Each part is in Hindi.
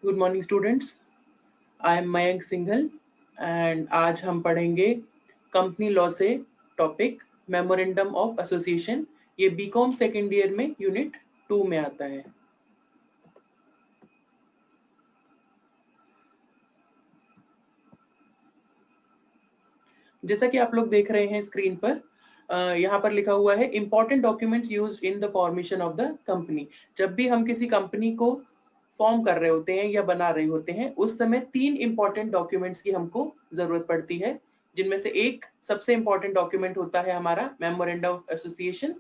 Good morning students, I am Mayank Singhal and आज हम पढ़ेंगे कंपनी लॉ से टॉपिक मेमोरेंडम ऑफ एसोसिएशन। ये बीकॉम सेकेंड ईयर में यूनिट 2 में आता है। जैसा कि आप लोग देख रहे हैं स्क्रीन पर, यहाँ पर लिखा हुआ है important documents used in the formation of the company. जब भी हम किसी कंपनी को फॉर्म कर रहे होते हैं या बना रहे होते हैं, उस समय 3 इंपॉर्टेंट डॉक्यूमेंट्स की हमको जरूरत पड़ती है, जिनमें से एक सबसे इंपॉर्टेंट डॉक्यूमेंट होता है हमारा मेमोरेंडम ऑफ एसोसिएशन,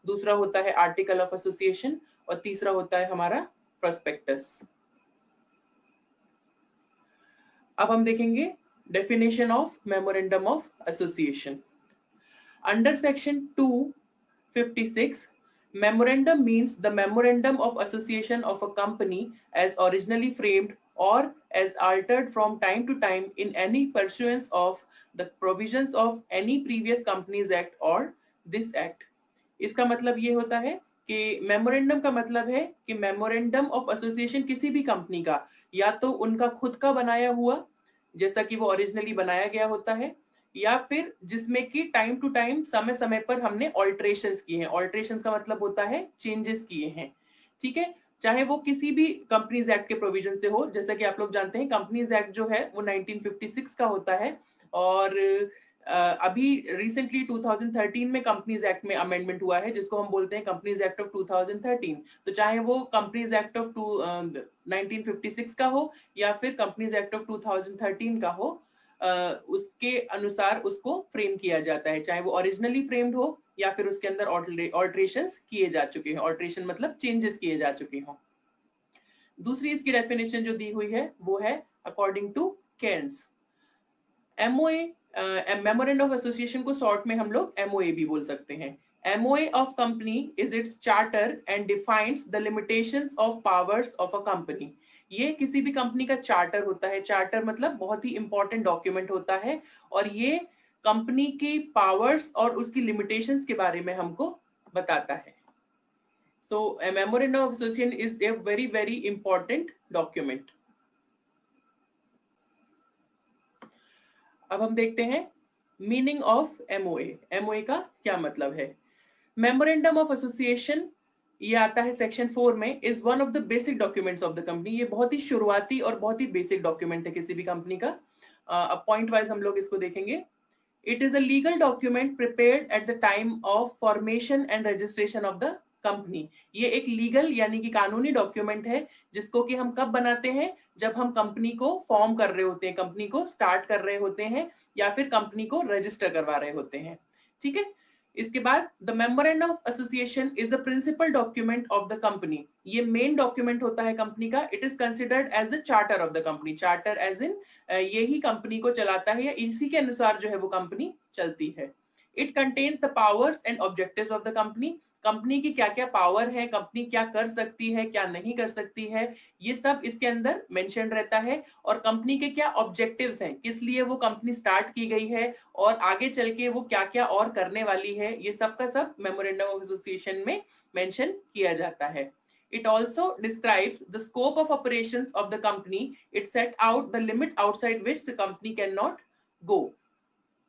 दूसरा होता है आर्टिकल ऑफ एसोसिएशन और तीसरा होता है हमारा प्रोस्पेक्टस। अब हम देखेंगे definition of memorandum of association. Under section 256, memorandum means the memorandum of association of a company as originally framed or as altered from time to time in any pursuance of the provisions of any previous Companies Act or this Act. इसका मतलब ये होता है कि मेमोरेंडम का मतलब है कि मेमोरेंडम ऑफ एसोसिएशन किसी भी कंपनी का या तो उनका खुद का बनाया हुआ, जैसा कि वो ओरिजिनली बनाया गया होता है, या फिर जिसमें कि टाइम टू टाइम समय समय पर हमने ऑल्ट्रेशंस किए हैं। ऑल्ट्रेशंस का मतलब होता है चेंजेस किए हैं, ठीक है। चाहे वो किसी भी कंपनीज एक्ट के प्रोविजन से हो, जैसा कि आप लोग जानते हैं कंपनीज एक्ट जो है वो 1956 का होता है और अभी रिसेंटली 2013 में कंपनीज एक्ट में अमेंडमेंट हुआ है, जिसको हम बोलते हैं कंपनीज एक्ट ऑफ 2013। तो चाहे वो कंपनीज एक्ट ऑफ 1956 का हो या फिर कंपनीज एक्ट ऑफ 2013 का हो, उसके अनुसार उसको फ्रेम किया जाता है, चाहे वो ओरिजिनली फ्रेम्ड हो या फिर उसके अंदर ऑल्ट्रेशंस किए जा चुके हैं। ऑल्ट्रेशन मतलब चेंजेस किए जा चुके हों। दूसरी इसकी डेफिनेशन जो दी हुई है वो है according to Cairns. MOA, memorandum of association को शॉर्ट में हम लोग एमओए भी बोल सकते हैं। MOA of company is its charter and defines the limitations of powers of a company. ये किसी भी कंपनी का चार्टर होता है। चार्टर मतलब बहुत ही इंपॉर्टेंट डॉक्यूमेंट होता है और ये कंपनी की पावर्स और उसकी लिमिटेशंस के बारे में हमको बताता है। सो a memorandum of association is a very very important document. अब हम देखते हैं मीनिंग ऑफ एमओए। एमओए का क्या मतलब है? मेमोरेंडम ऑफ एसोसिएशन, ये आता है सेक्शन 4 में, is one of the basic documents of the company. ये बहुत ही शुरुआती और बहुत ही बेसिक डॉक्यूमेंट है किसी भी कंपनी का। अब पॉइंट वाइज हम लोग इसको देखेंगे। It is a legal document prepared at the time of formation and registration of the company. ये एक लीगल यानी कि कानूनी डॉक्यूमेंट है जिसको कि हम कब बनाते हैं? जब हम कंपनी को फॉर्म कर रहे होते हैं, कंपनी को स्टार्ट कर रहे होते हैं या फिर कंपनी को रजिस्टर करवा रहे होते हैं, ठीक है। इसके बाद the memorandum of association is the principal document of the company. ये मेन डॉक्यूमेंट होता है कंपनी का। It is considered as the charter of the company. Charter as in यही कंपनी को चलाता है या इसी के अनुसार जो है वो कंपनी चलती है। It contains the powers and objectives of the company. Company की क्या क्या पावर है, कंपनी क्या कर सकती है, क्या नहीं कर सकती है, ये सब इसके अंदर मेंशन रहता है। और कंपनी के क्या ऑब्जेक्टिव्स हैं, किस लिए वो कंपनी स्टार्ट की गई है और आगे चल के वो क्या क्या और करने वाली है, ये सब का सब मेमोरेंडम ऑफ एसोसिएशन में मेंशन किया जाता है। It also describes the scope of operations of the company. It set out the limit outside which the company cannot go.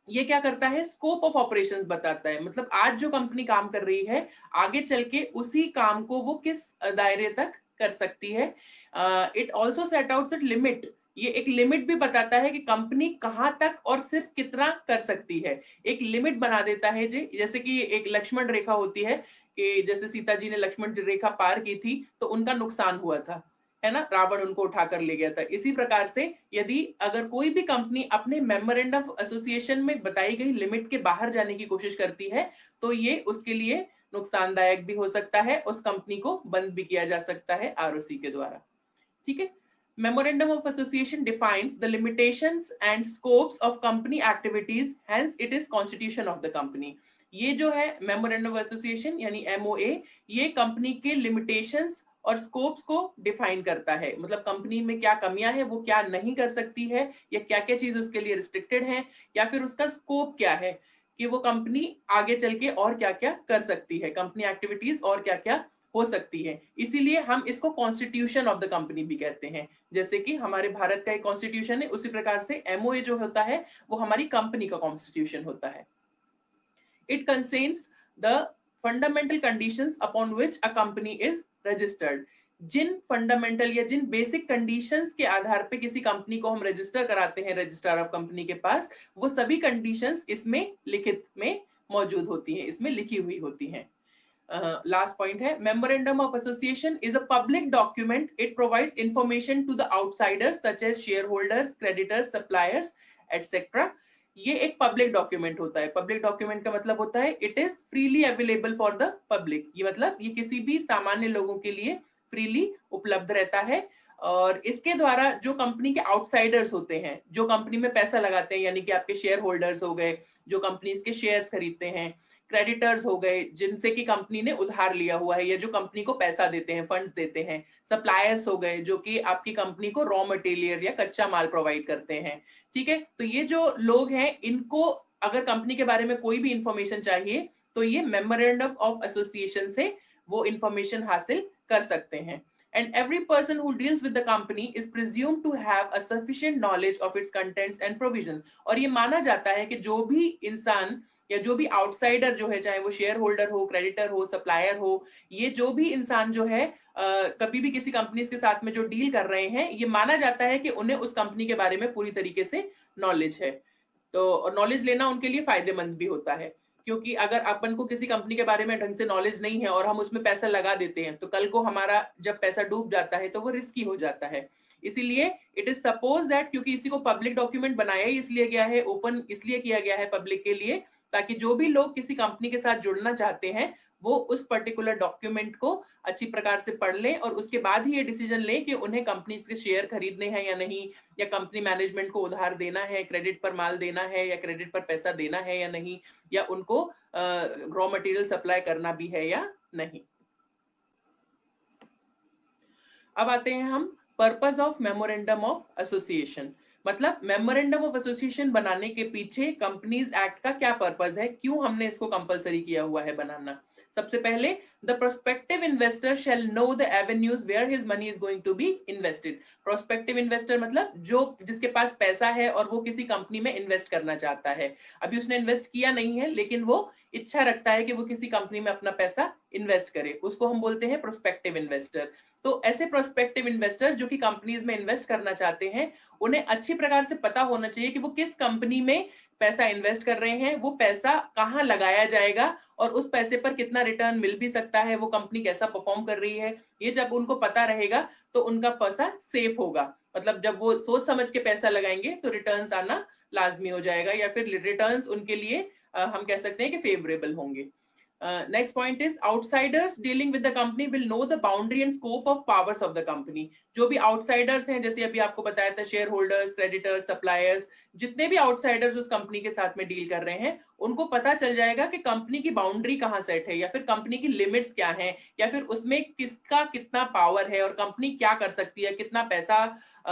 ये क्या करता है? स्कोप ऑफ ऑपरेशंस बताता है। मतलब आज जो कंपनी काम कर रही है, आगे चल के उसी काम को वो किस दायरे तक कर सकती है। It also set out the limit. ये एक लिमिट भी बताता है कि कंपनी कहां तक और सिर्फ कितना कर सकती है। एक लिमिट बना देता है जी, जैसे कि एक लक्ष्मण रेखा होती है कि जैसे सीता जी ने लक्ष्मण रेखा पार की थी तो उनका नुकसान हुआ था, है ना, रावण उनको उठाकर ले गया था। इसी प्रकार से यदि अगर कोई भी कंपनी अपने मेमोरेंडम ऑफ एसोसिएशन में बताई गई लिमिट के बाहर जाने की कोशिश करती है तो ये उसके लिए नुकसानदायक भी हो सकता है, उस कंपनी को बंद भी किया जा सकता है आरओसी के द्वारा, ठीक है। Memorandum of association defines the limitations and scopes of company activities, hence it is constitution of the company. ये जो है मेमोरेंडम ऑफ एसोसिएशन यानी एमओए, ये कंपनी के लिमिटेशंस और स्कोप्स को डिफाइन करता है। मतलब कंपनी में क्या कमियां हैं, वो क्या नहीं कर सकती है, या क्या क्या चीज उसके लिए रिस्ट्रिक्टेड है, या फिर उसका स्कोप क्या है कि वो कंपनी आगे चल के और क्या क्या कर सकती है, कंपनी एक्टिविटीज और क्या क्या हो सकती है, इसीलिए हम इसको कॉन्स्टिट्यूशन ऑफ द कंपनी भी कहते हैं। जैसे कि हमारे भारत का एक कॉन्स्टिट्यूशन है, उसी प्रकार से एमओए जो होता है वो हमारी कंपनी का कॉन्स्टिट्यूशन होता है। It concerns the fundamental conditions upon which a company is registered. जिन फंडामेंटल या जिन बेसिक कंडीशंस के आधार पे किसी कंपनी को हम रजिस्टर कराते हैं रजिस्ट्रार ऑफ कंपनी के पास, वो सभी कंडीशंस इसमें लिखित में मौजूद होती हैं, इसमें लिखी हुई होती हैं। लास्ट पॉइंट है, memorandum of association is a public document, it provides information to the outsiders such as share holders, creditors, suppliers etcetera. ये एक पब्लिक डॉक्यूमेंट होता है। पब्लिक डॉक्यूमेंट का मतलब होता है it is freely available for the public. ये मतलब ये किसी भी सामान्य लोगों के लिए फ्रीली उपलब्ध रहता है, और इसके द्वारा जो कंपनी के आउटसाइडर्स होते हैं, जो कंपनी में पैसा लगाते हैं, यानी कि आपके शेयर होल्डर्स हो गए, जो कंपनीज के शेयर्स खरीदते हैं, क्रेडिटर्स हो गए जिनसे कि कंपनी ने उधार लिया हुआ है या जो कंपनी को पैसा देते हैं, फंड्स देते हैं, सप्लायर्स हो गए जो कि आपकी कंपनी को रॉ मटेरियल या कच्चा माल प्रोवाइड करते हैं। ठीक है, तो ये जो लोग हैं इनको अगर कंपनी के बारे में कोई भी इंफॉर्मेशन चाहिए तो ये मेमोरेंडम ऑफ एसोसिएशन से वो इंफॉर्मेशन हासिल कर सकते हैं। And every person who deals with the company is presumed to have a sufficient knowledge of its contents and provisions। और ये माना जाता है कि जो भी इंसान या जो भी आउटसाइडर जो है, चाहे वो शेयर होल्डर हो, क्रेडिटर हो, सप्लायर हो, ये जो भी इंसान जो है कभी भी किसी कंपनी के साथ में जो डील कर रहे हैं, ये माना जाता है कि उन्हें उस कंपनी के बारे में पूरी तरीके से नॉलेज है। तो नॉलेज लेना उनके लिए फायदेमंद भी होता है, क्योंकि अगर अपन को किसी कंपनी के बारे में ढंग से नॉलेज नहीं है और हम उसमें पैसा लगा देते हैं तो कल को हमारा जब पैसा डूब जाता है तो वो रिस्की हो जाता है। इसीलिए इट इज सपोज दैट, क्योंकि इसी को पब्लिक डॉक्यूमेंट बनाया ही इसलिए गया है, ओपन इसलिए किया गया है पब्लिक के लिए, ताकि जो भी लोग किसी कंपनी के साथ जुड़ना चाहते हैं वो उस पर्टिकुलर डॉक्यूमेंट को अच्छी प्रकार से पढ़ लें और उसके बाद ही ये डिसीजन लें कि उन्हें कंपनी के शेयर खरीदने हैं या नहीं, या कंपनी मैनेजमेंट को उधार देना है, क्रेडिट पर माल देना है या क्रेडिट पर पैसा देना है या नहीं, या उनको रॉ मटेरियल सप्लाई करना भी है या नहीं। अब आते हैं हम purpose of memorandum of association. मतलब मेमोरेंडम ऑफ एसोसिएशन बनाने के पीछे कंपनीज एक्ट का क्या पर्पस है, क्यों हमने इसको कंपलसरी किया हुआ है बनाना। सबसे पहले, the prospective investor shall know the avenues where his money is going to be invested. Prospective investor मतलब जो जिसके पास पैसा है और वो किसी कंपनी में इन्वेस्ट करना चाहता है, अभी उसने इन्वेस्ट किया नहीं है लेकिन वो इच्छा रखता है कि वो किसी कंपनी में अपना पैसा इन्वेस्ट करे, उसको हम बोलते हैं प्रोस्पेक्टिव इन्वेस्टर। तो ऐसे प्रोस्पेक्टिव इन्वेस्टर्स जो कि कंपनीज में इन्वेस्ट करना चाहते हैं, उन्हें अच्छी प्रकार से पता होना चाहिए कि वो किस कंपनी में पैसा इन्वेस्ट कर रहे हैं, वो पैसा कहाँ लगाया जाएगा और उस पैसे पर कितना रिटर्न मिल भी सकता है, वो कंपनी कैसा परफॉर्म कर रही है। ये जब उनको पता रहेगा तो उनका पैसा सेफ होगा। मतलब जब वो सोच समझ के पैसा लगाएंगे तो रिटर्न्स आना लाजमी हो जाएगा, या फिर रिटर्न्स उनके लिए हम कह सकते हैं कि फेवरेबल होंगे। Next point is outsiders dealing with the company will know the boundary and scope of powers of the company। जो भी outsiders हैं, जैसे अभी आपको बताया था, शेयर होल्डर्स, क्रेडिटर्स, सप्लायर्स, जितने भी outsiders उस कंपनी के साथ में डील कर रहे हैं, उनको पता चल जाएगा कि कंपनी की बाउंड्री कहाँ सेट है, या फिर कंपनी की लिमिट्स क्या हैं, या फिर उसमें किसका कितना पावर है और कंपनी क्या कर सकती है, कितना पैसा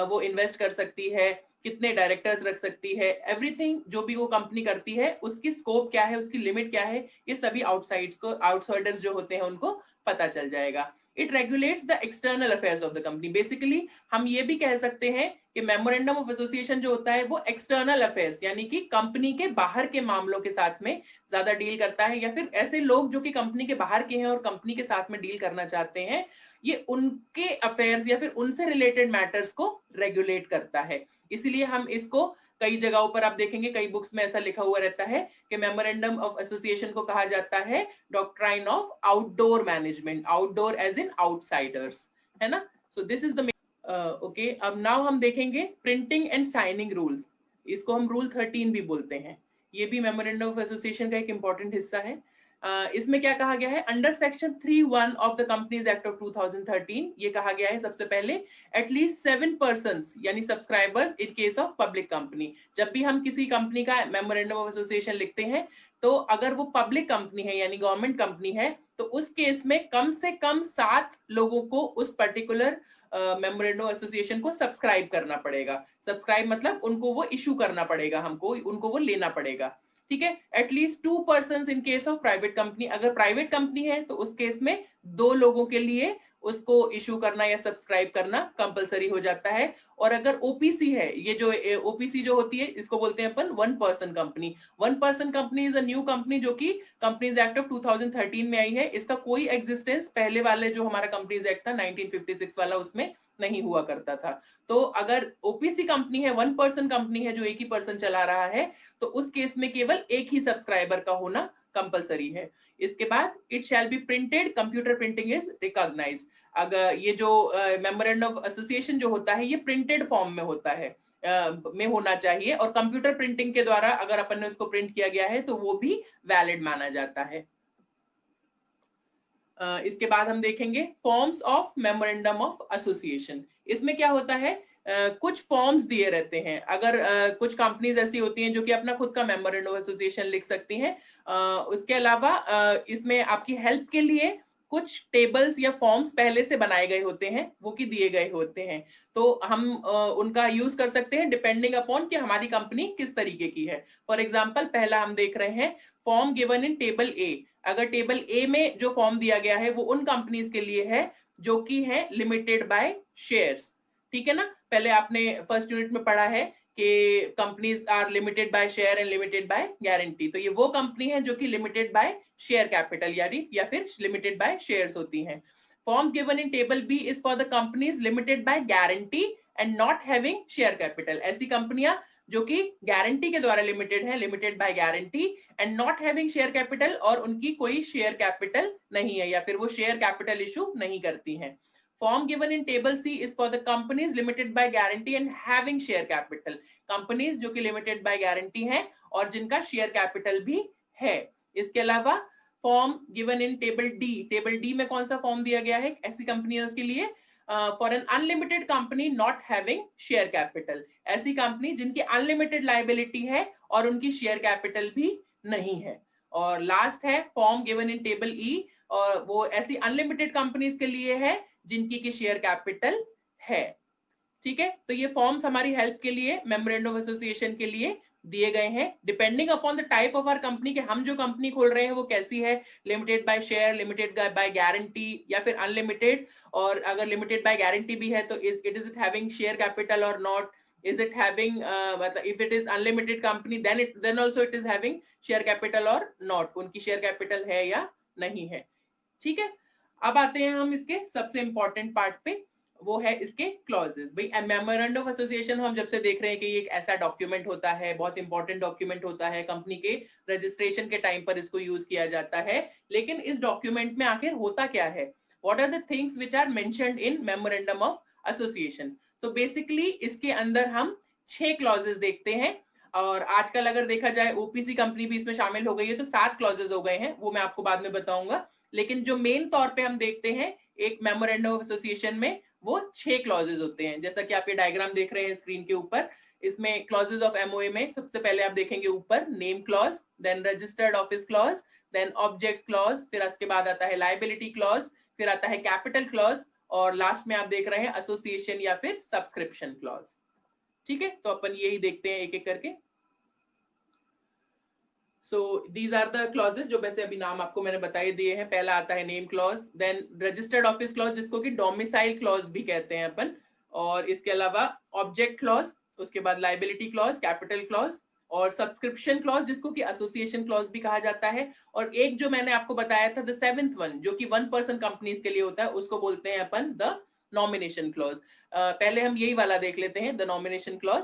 वो इन्वेस्ट कर सकती है, कितने डायरेक्टर्स रख सकती है, एवरीथिंग जो भी वो कंपनी करती है उसकी स्कोप क्या है, उसकी लिमिट क्या है, ये सभी आउटसाइडर्स जो होते हैं उनको पता चल जाएगा। It regulates the external affairs of the company. Basically हम ये भी कह सकते हैं कि मेमोरेंडम ऑफ एसोसिएशन जो होता है वो एक्सटर्नल अफेयर्स यानी कि कंपनी के बाहर के मामलों के साथ में ज्यादा डील करता है, या फिर ऐसे लोग जो कि कंपनी के बाहर के हैं और कंपनी के साथ में डील करना चाहते हैं, ये उनके अफेयर्स या फिर उनसे रिलेटेड मैटर्स को रेगुलेट करता है। इसीलिए हम इसको कई जगहों पर आप देखेंगे, कई बुक्स में ऐसा लिखा हुआ रहता है कि मेमोरेंडम ऑफ एसोसिएशन को कहा जाता है doctrine of outdoor management, outdoor as in outsiders, है ना। So this is the okay. अब नाउ हम देखेंगे प्रिंटिंग एंड साइनिंग रूल, इसको हम रूल 13 भी बोलते हैं। ये भी मेमोरेंडम ऑफ एसोसिएशन का एक इंपॉर्टेंट हिस्सा है। इसमें क्या कहा गया है, under section 3(1) of the companies act of 2013 ये कहा गया है सबसे पहले, एटलीस्ट 7 पर्सन्स यानी subscribers in case of public company. जब भी हम किसी कंपनी का मेमोरेंडम ऑफ एसोसिएशन लिखते हैं तो अगर वो पब्लिक कंपनी है यानी गवर्नमेंट कंपनी है तो उस केस में कम से कम 7 लोगों को उस पर्टिकुलर मेमोरेंडम एसोसिएशन को सब्सक्राइब करना पड़ेगा। सब्सक्राइब मतलब उनको वो इशू करना पड़ेगा, हमको उनको वो लेना पड़ेगा। ठीक है, at least 2 person in case of private company. अगर प्राइवेट कंपनी है तो उस केस में 2 लोगों के लिए उसको इशू करना या सब्सक्राइब करना कंपलसरी हो जाता है। और अगर ओपीसी है, ये जो ओपीसी जो होती है इसको बोलते हैं अपन 1 person company. 1 person company is a new company जो कि कंपनीज एक्ट ऑफ 2013 में आई है। इसका कोई एग्जिस्टेंस पहले वाले जो हमारा कंपनीज एक्ट था 1956 वाला उसमें नहीं हुआ करता था। तो अगर ओपीसी कंपनी है, 1 पर्सन कंपनी है जो एक ही पर्सन चला रहा है, तो उस केस में केवल एक ही सब्सक्राइबर का होना कंपलसरी है। इसके बाद it shall be printed, computer printing is recognised. अगर ये जो मेमोरेंडम ऑफ एसोसिएशन जो होता है ये प्रिंटेड फॉर्म में होता है, में होना चाहिए, और कंप्यूटर प्रिंटिंग के द्वारा अगर अपन ने उसको प्रिंट किया गया है तो वो भी वैलिड माना जाता है। इसके बाद हम देखेंगे forms of memorandum of association. इसमें क्या होता है, कुछ फॉर्म्स दिए रहते हैं। अगर कुछ कंपनीज ऐसी होती हैं जो कि अपना खुद का मेमोरेंडम ऑफ एसोसिएशन लिख सकती हैं। उसके अलावा इसमें आपकी हेल्प के लिए कुछ टेबल्स या फॉर्म्स पहले से बनाए गए होते हैं, वो कि दिए गए होते हैं। तो हम उनका यूज कर सकते हैं डिपेंडिंग अपॉन कि हमारी कंपनी किस तरीके की है। फॉर एग्जाम्पल पहला हम देख रहे हैं फॉर्म गिवन इन टेबल ए। अगर टेबल ए में जो फॉर्म दिया गया है वो उन कंपनीज के लिए है जो कि है लिमिटेड बाय शेयर्स। ठीक है ना, पहले आपने फर्स्ट यूनिट में पढ़ा है कि companies are limited by share and limited by guarantee. तो ये वो कंपनी है जो कि लिमिटेड बाय शेयर कैपिटल या फिर लिमिटेड बाय शेयर्स होती हैं। Forms given in table B is for the companies limited by guarantee and not having share capital. ऐसी कंपनियां जो कि गारंटी के द्वारा लिमिटेड है, limited by guarantee, and not having share capital, और उनकी कोई शेयर कैपिटल नहीं है या फिर वो शेयर कैपिटल इशू नहीं करती हैं। Form given in table C is for the companies limited by guarantee and having share capital. Companies जो कि लिमिटेड बाय गारंटी हैं और जिनका शेयर कैपिटल भी है। इसके अलावा form given in table D, table D में कौन सा फॉर्म दिया गया है ऐसी कंपनियों के लिए, for an unlimited company not having share capital. ऐसी कंपनी जिनकी अनलिमिटेड लायबिलिटी है और उनकी शेयर कैपिटल भी नहीं है। और लास्ट है फॉर्म गिवन इन टेबल ई, और वो ऐसी अनलिमिटेड कंपनीज के लिए है जिनकी की शेयर कैपिटल है। ठीक है, तो ये फॉर्म्स हमारी हेल्प के लिए मेमोरेंडम ऑफ एसोसिएशन के लिए दिए गए हैं depending upon the type of our company, के हम जो कंपनी खोल रहे हैं वो कैसी है, limited by share, limited by guarantee या फिर अनलिमिटेड। और अगर लिमिटेड बाय गारंटी भी है तो is it having share capital और नॉट, is it having मतलब if it is unlimited company then also it is having share capital or not, उनकी शेयर कैपिटल है या नहीं है। ठीक है, अब आते हैं हम इसके सबसे इंपॉर्टेंट पार्ट पे, वो है इसके क्लॉजेस। भाई मेमोरेंडम ऑफ एसोसिएशन हम जब से देख रहे हैं कि ये एक ऐसा डॉक्यूमेंट होता है, बहुत इंपॉर्टेंट डॉक्यूमेंट होता है, कंपनी के रजिस्ट्रेशन के टाइम पर इसको यूज किया जाता है। लेकिन इस डॉक्यूमेंट में आखिर होता क्या है, what are the things which are mentioned in memorandum of association. तो बेसिकली इसके अंदर हम 6 क्लॉजेस देखते हैं, और आजकल अगर देखा जाए ओपीसी कंपनी भी इसमें शामिल हो गई है तो 7 क्लॉजेस हो गए हैं, वो मैं आपको बाद में बताऊंगा। लेकिन जो मेन तौर पे हम देखते हैं एक मेमोरेंडम ऑफ एसोसिएशन में वो 6 क्लॉजेस होते हैं, जैसा कि आप ये डायग्राम देख रहे हैं स्क्रीन के ऊपर। इसमें क्लॉजेस ऑफ एमओए में सबसे पहले आप देखेंगे ऊपर name clause, then registered office clause, then object clause, फिर उसके बाद आता है लायबिलिटी क्लॉज, फिर आता है कैपिटल क्लॉज, और लास्ट में आप देख रहे हैं एसोसिएशन या फिर सब्सक्रिप्शन क्लॉज। ठीक है, तो अपन यही देखते हैं एक एक करके। So these are the clauses जो वैसे अभी नाम आपको मैंने बताए दिए हैं। पहला आता है name clause, then registered office clause जिसको कि डोमिसाइल क्लॉज भी कहते हैं अपन, और इसके अलावा ऑब्जेक्ट क्लॉज, उसके बाद लायबिलिटी क्लॉज, कैपिटल क्लॉज, और सब्सक्रिप्शन क्लॉज जिसको कि एसोसिएशन क्लॉज भी कहा जाता है। और एक जो मैंने आपको बताया था द 7th वन जो कि 1 पर्सन कंपनीज के लिए होता है, उसको बोलते हैं अपन द नॉमिनेशन क्लॉज। पहले हम यही वाला देख लेते हैं, the nomination clause.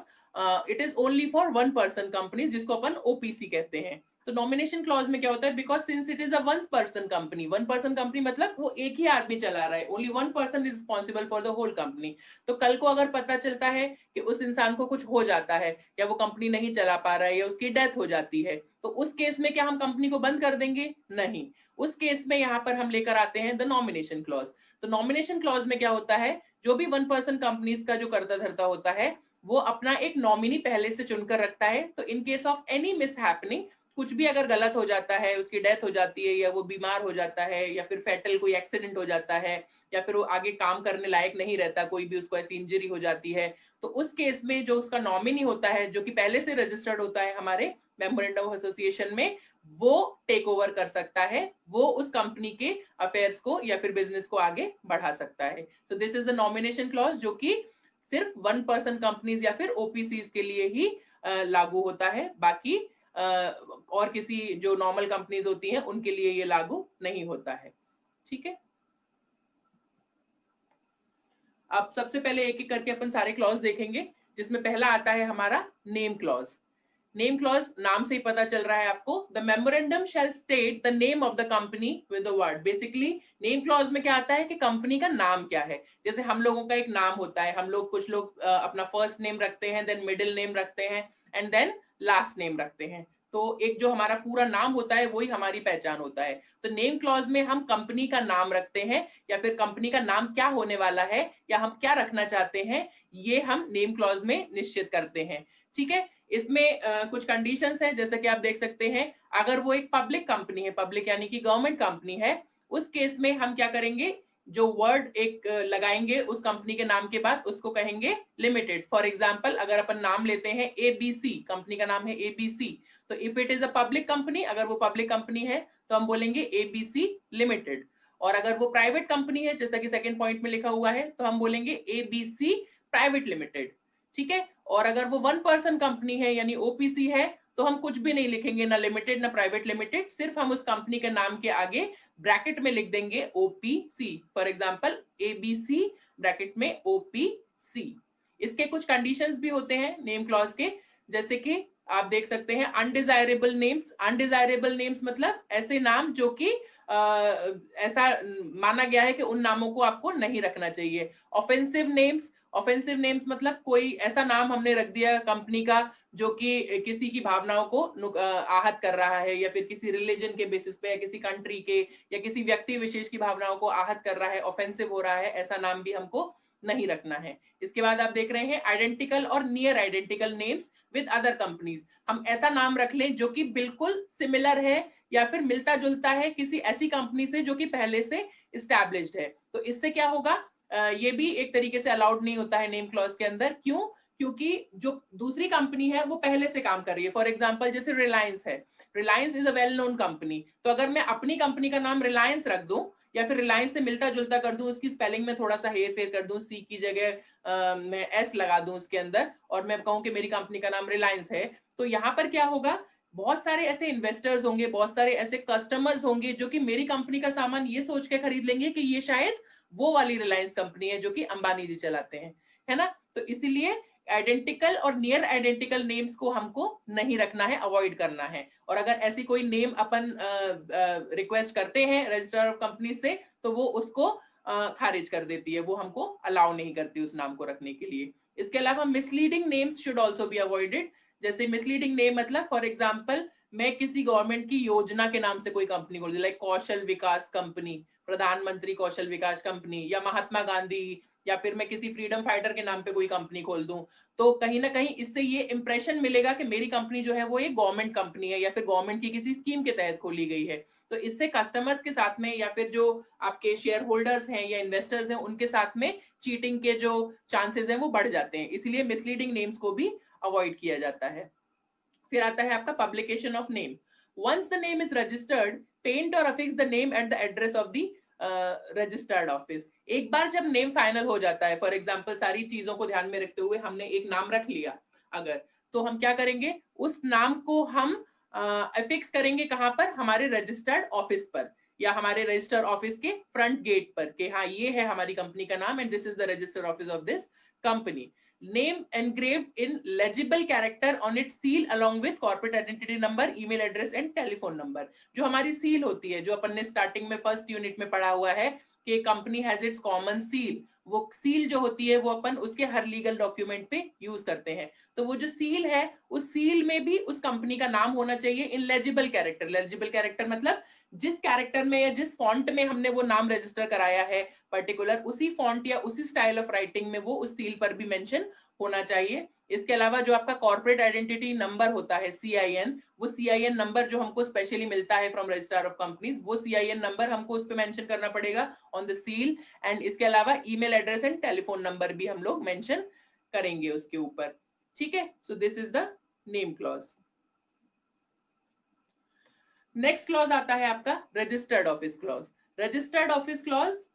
It is only for 1 person companies जिसको अपन ओपीसी कहते हैं। तो नॉमिनेशन क्लॉज में क्या होता है, because since it is a 1 person company, 1 person company मतलब वो एक ही आदमी चला रहा है, only 1 person is responsible for the whole company. तो कल को अगर पता चलता है कि उस इंसान को कुछ हो जाता है या वो कंपनी नहीं चला पा रहा है या उसकी डेथ हो जाती है, तो उस केस में क्या हम कंपनी को बंद कर देंगे? नहीं, उस केस में यहाँ पर हम लेकर आते हैं द नॉमिनेशन क्लॉज। तो नॉमिनेशन क्लॉज में क्या होता है, जो भी 1 पर्सन कंपनीज का जो कर्ता धर्ता होता है वो अपना एक नॉमिनी पहले से चुनकर रखता है। तो in case of any miss happening, कुछ भी अगर गलत हो जाता है, उसकी डेथ हो जाती है या वो बीमार हो जाता है या फिर फैटल कोई एक्सीडेंट हो जाता है या फिर वो आगे काम करने लायक नहीं रहता, कोई भी उसको ऐसी इंजरी हो जाती है, तो उस केस में जो उसका नॉमिनी होता है, जो कि पहले से रजिस्टर्ड होता है हमारे मेमोरेंडम ऑफ एसोसिएशन में, वो टेक ओवर कर सकता है, वो उस कंपनी के अफेयर्स को या फिर बिजनेस को आगे बढ़ा सकता है। तो this is the nomination clause, जो कि सिर्फ 1% कंपनीज या फिर ओपीसीज के लिए ही लागू होता है, बाकी और किसी जो नॉर्मल कंपनीज होती हैं उनके लिए ये लागू नहीं होता है। ठीक है, अब सबसे पहले एक एक करके अपन सारे क्लॉज देखेंगे, जिसमें पहला आता है हमारा नेम क्लॉज। नेम क्लॉज नाम से ही पता चल रहा है आपको, the memorandum shall state the name of the company with the word. Basically name clause में क्या आता है कि कंपनी का नाम क्या है। जैसे हम लोगों का एक नाम होता है, हम लोग कुछ लोग अपना फर्स्ट नेम रखते हैं, देन मिडिल नेम रखते हैं एंड देन लास्ट नेम रखते हैं। तो एक जो हमारा पूरा नाम होता है वही हमारी पहचान होता है। तो नेम क्लॉज में हम कंपनी का नाम रखते हैं या फिर कंपनी का नाम क्या होने वाला है या हम क्या रखना चाहते हैं, ये हम नेम क्लॉज में निश्चित करते हैं। ठीक है, इसमें कुछ कंडीशंस हैं, जैसे कि आप देख सकते हैं, अगर वो एक पब्लिक कंपनी है, पब्लिक यानी कि गवर्नमेंट कंपनी है, उस केस में हम क्या करेंगे, जो वर्ड एक लगाएंगे उस कंपनी के नाम के बाद, उसको कहेंगे लिमिटेड। फॉर एग्जांपल अगर अपन नाम लेते हैं एबीसी, कंपनी का नाम है एबीसी, तो if it is a public company, अगर वो पब्लिक कंपनी है तो हम बोलेंगे एबीसी लिमिटेड। और अगर वो प्राइवेट कंपनी है, जैसा कि सेकंड पॉइंट में लिखा हुआ है, तो हम बोलेंगे एबीसी प्राइवेट लिमिटेड। ठीक है, और अगर वो 1% कंपनी है यानी ओपीसी है, तो हम कुछ भी नहीं लिखेंगे, ना लिमिटेड ना प्राइवेट लिमिटेड, सिर्फ हम उस कंपनी के नाम के आगे ब्रैकेट में लिख देंगे OPC. For example ABC bracket में ओपीसी। इसके कुछ कंडीशंस भी होते हैं नेम क्लॉज के, जैसे कि आप देख सकते हैं अनडिजायरेबल नेम्स। अनडिजायरेबल नेम्स मतलब ऐसे नाम जो कि ऐसा माना गया है कि उन नामों को आपको नहीं रखना चाहिए। ऑफेंसिव नेम्स, ऑफेंसिव नेम्स मतलब कोई ऐसा नाम हमने रख दिया कंपनी का जो कि किसी की भावनाओं को आहत कर रहा है, या फिर किसी रिलीजन के बेसिस पे या किसी कंट्री के या किसी व्यक्ति विशेष की भावनाओं को आहत कर रहा है, ऑफेंसिव हो रहा है, ऐसा नाम भी हमको नहीं रखना है। इसके बाद आप देख रहे हैं आइडेंटिकल और near identical names with other companies. हम ऐसा नाम रख लें जो कि बिल्कुल सिमिलर है या फिर मिलता जुलता है किसी ऐसी कंपनी से जो कि पहले से इस्टेब्लिश्ड है। तो इससे क्या होगा, ये भी एक तरीके से अलाउड नहीं होता है नेम क्लॉज के अंदर। क्यों? क्योंकि जो दूसरी कंपनी है वो पहले से काम कर रही है। फॉर एग्जांपल जैसे रिलायंस है, Reliance is a well known company, तो अगर मैं अपनी कंपनी का नाम रिलायंस रख दूं या फिर रिलायंस से मिलता जुलता कर दूं, उसकी स्पेलिंग में थोड़ा सा हेर फेर कर दूं, सी की जगह मैं एस लगा दूं उसके अंदर, और मैं कहूं कि मेरी कंपनी का नाम रिलायंस है, तो यहाँ पर क्या होगा, बहुत सारे ऐसे इन्वेस्टर्स होंगे, बहुत सारे ऐसे कस्टमर्स होंगे जो कि मेरी कंपनी का सामान ये सोच के खरीद लेंगे कि ये शायद वो वाली रिलायंस कंपनी है जो कि अंबानी जी चलाते हैं, है ना। तो इसीलिए आइडेंटिकल और नियर आइडेंटिकल नेम्स को हमको नहीं रखना है, अवॉइड करना है। और अगर ऐसी कोई नेम अपन रिक्वेस्ट करते हैं रजिस्ट्रार ऑफ कंपनी से, तो वो उसको खारिज कर देती है, वो हमको अलाउ नहीं करती उस नाम को रखने के लिए। इसके अलावा misleading names should also be avoided. जैसे मिसलीडिंग नेम मतलब फॉर एग्जाम्पल मैं किसी गवर्नमेंट की योजना के नाम से कोई कंपनी खोल दी, लाइक कौशल विकास कंपनी, प्रधानमंत्री कौशल विकास कंपनी, या महात्मा गांधी, या फिर मैं किसी फ्रीडम फाइटर के नाम पे कोई कंपनी खोल दूं, तो कहीं ना कहीं इससे ये इंप्रेशन मिलेगा कि मेरी कंपनी जो है वो एक गवर्नमेंट कंपनी है या फिर गवर्नमेंट की किसी स्कीम के तहत खोली गई है। तो इससे कस्टमर्स के साथ में या फिर जो आपके शेयर होल्डर्स हैं या इन्वेस्टर्स हैं उनके साथ में चीटिंग के जो चांसेस हैं वो बढ़ जाते हैं, इसलिए मिसलीडिंग नेम्स को भी अवॉइड किया जाता है। फिर आता है आपका publication of name. Once the name is registered, paint और affix the name at the address of the registered office. एक बार जब नेम फाइनल हो जाता है, फॉर एग्जांपल सारी चीजों को ध्यान में रखते हुए हमने एक नाम रख लिया अगर, तो हम क्या करेंगे, उस नाम को हम अफिक्स करेंगे कहां पर, हमारे रजिस्टर्ड ऑफिस पर या हमारे रजिस्टर ऑफिस के फ्रंट गेट पर, कि हाँ ये है हमारी कंपनी का नाम and this is the register office of this company. Name engraved in legible character on its seal along with corporate identity number, email address and telephone number। जो हमारी सील होती है, जो अपन ने स्टार्टिंग में फर्स्ट यूनिट में पढ़ा हुआ है कि company has its common seal, वो सील जो होती है वो अपन उसके हर लीगल डॉक्यूमेंट पे यूज करते हैं। तो वो जो सील है, उस सील में भी उस कंपनी का नाम होना चाहिए इन लेजिबल कैरेक्टर। लेजिबल कैरेक्टर मतलब जिस कैरेक्टर में या जिस फॉन्ट में हमने वो नाम रजिस्टर कराया है पर्टिकुलर, उसी फॉन्ट या उसी स्टाइल ऑफ राइटिंग में वो उस सील पर भी मेंशन होना चाहिए। इसके अलावा जो आपका कॉर्पोरेट आइडेंटिटी नंबर होता है CIN, वो CIN नंबर जो हमको स्पेशली मिलता है फ्रॉम रजिस्ट्रार ऑफ कंपनीज, वो CIN नंबर हमको उस पे मेंशन करना पड़ेगा ऑन द सील। एंड इसके अलावा email address and telephone number भी हम लोग मेंशन करेंगे उसके ऊपर, ठीक है। सो this is the name clause. Next clause आता है आपका registered office clause. Registered office clause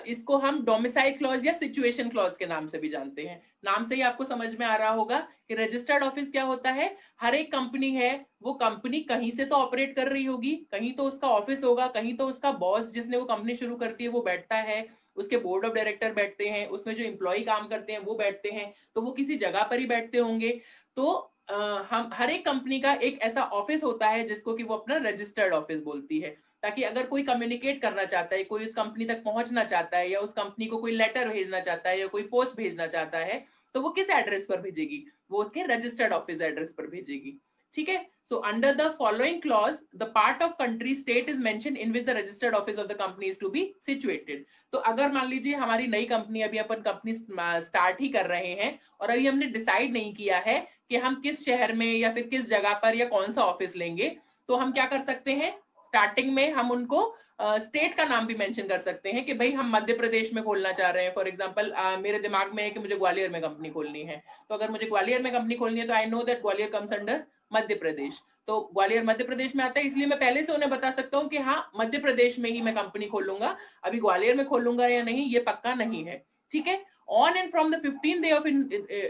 इसको हम डोमिसाइल क्लॉज या सिचुएशन क्लॉज के नाम से भी जानते हैं। नाम से ही आपको समझ में आ रहा होगा कि रजिस्टर्ड ऑफिस क्या होता है। हर एक कंपनी है, वो कंपनी कहीं से तो ऑपरेट कर रही होगी, कहीं तो उसका ऑफिस होगा, कहीं तो उसका बॉस जिसने वो कंपनी शुरू करती है वो बैठता है, उसके बोर्ड ऑफ डायरेक्टर बैठते हैं, उसमें जो एम्प्लॉय काम करते हैं वो बैठते हैं, तो वो किसी जगह पर ही बैठते होंगे। तो हम हर एक कंपनी का एक ऐसा ऑफिस होता है जिसको कि वो अपना रजिस्टर्ड ऑफिस बोलती है, ताकि अगर कोई कम्युनिकेट करना चाहता है, कोई उस कंपनी तक पहुंचना चाहता है, या उस कंपनी को कोई लेटर भेजना चाहता है या कोई पोस्ट भेजना चाहता है, तो वो किस एड्रेस पर भेजेगी, वो उसके रजिस्टर्ड ऑफिस एड्रेस पर भेजेगी, ठीक है। So under the following clause the part of country state is mention in which the registered office of the company is to be situated. तो अगर मान लीजिए हमारी नई कंपनी, अभी अपन कंपनी स्टार्ट ही कर रहे हैं और अभी हमने डिसाइड नहीं किया है कि हम किस शहर में या फिर किस जगह पर या कौन सा ऑफिस लेंगे, तो हम क्या कर सकते हैं, स्टार्टिंग में हम उनको स्टेट का नाम भी मेंशन कर सकते हैं कि भाई हम मध्य प्रदेश में खोलना चाह रहे हैं। फॉर एग्जांपल मेरे दिमाग में है कि मुझे ग्वालियर में कंपनी खोलनी है, तो अगर मुझे ग्वालियर में कंपनी खोलनी है तो I know that Gwalior comes under Madhya Pradesh, तो ग्वालियर मध्य प्रदेश में आता है, इसलिए मैं पहले से उन्हें बता सकता हूँ कि हाँ मध्य प्रदेश में ही मैं कंपनी खोलूंगा, अभी ग्वालियर में खोलूंगा या नहीं ये पक्का नहीं है, ठीक है। On and from the 15th day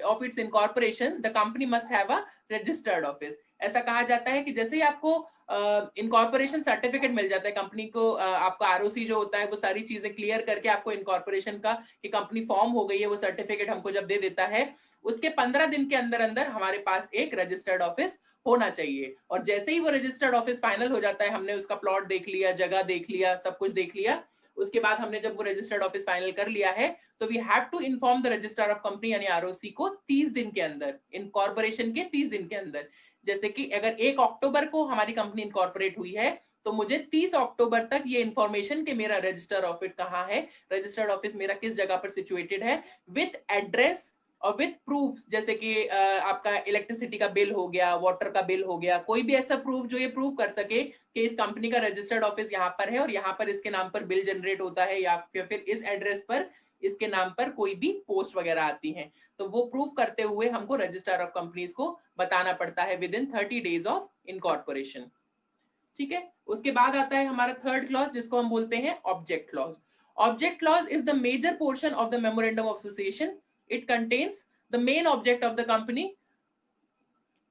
of its incorporation, the company must have a registered office. ऐसा कहा जाता है कि जैसे ही आपको इनकॉर्पोरेशन सर्टिफिकेट मिल जाता है कंपनी को, आपका आरओसी जो होता है वो सारी चीजें क्लियर करके आपको इनकॉर्पोरेशन का कि कंपनी फॉर्म हो गई है, वो सर्टिफिकेट हमको जब दे देता है, उसके 15 दिन के अंदर अंदर हमारे पास एक रजिस्टर्ड ऑफिस होना चाहिए। और जैसे ही वो रजिस्टर्ड ऑफिस फाइनल हो जाता है, हमने उसका प्लॉट देख लिया, जगह देख लिया, सब कुछ देख लिया, उसके बाद हमने जब वो रजिस्टर्ड ऑफिस फाइनल कर लिया है, तो we have to inform the registrar of company यानी आरओसी को 30 दिन के अंदर, इनकॉर्पोरेशन के 30 दिन के अंदर। जैसे कि अगर 1 अक्टूबर को हमारी कंपनी इनकॉर्पोरेट हुई है, तो मुझे 30 अक्टूबर तक ये इन्फॉर्मेशन कि मेरा रजिस्टर्ड ऑफिस कहाँ है, रजिस्टर्ड ऑफिस मेरा किस जगह पर सिचुएटेड है, विथ एड्रेस और विथ प्रूफ, जैसे कि आपका इलेक्ट्रिसिटी का बिल हो गया, वाटर का बिल हो गया, कोई भी ऐसा प्रूफ जो ये प्रूव कर सके कि इस कंपनी का रजिस्टर्ड ऑफिस यहाँ पर है और यहाँ पर इसके नाम पर बिल जनरेट होता है, या फिर इस एड्रेस पर इसके नाम पर कोई भी पोस्ट वगैरह आती है, तो वो प्रूफ करते हुए हमको रजिस्ट्रार ऑफ कंपनीज को बताना पड़ता है with in 30 days of incorporation, ठीक है। उसके बाद आता है हमारा थर्ड क्लॉज जिसको हम बोलते हैं object clause. Object clause is the major portion of the memorandum of association. It contains the main object of the company.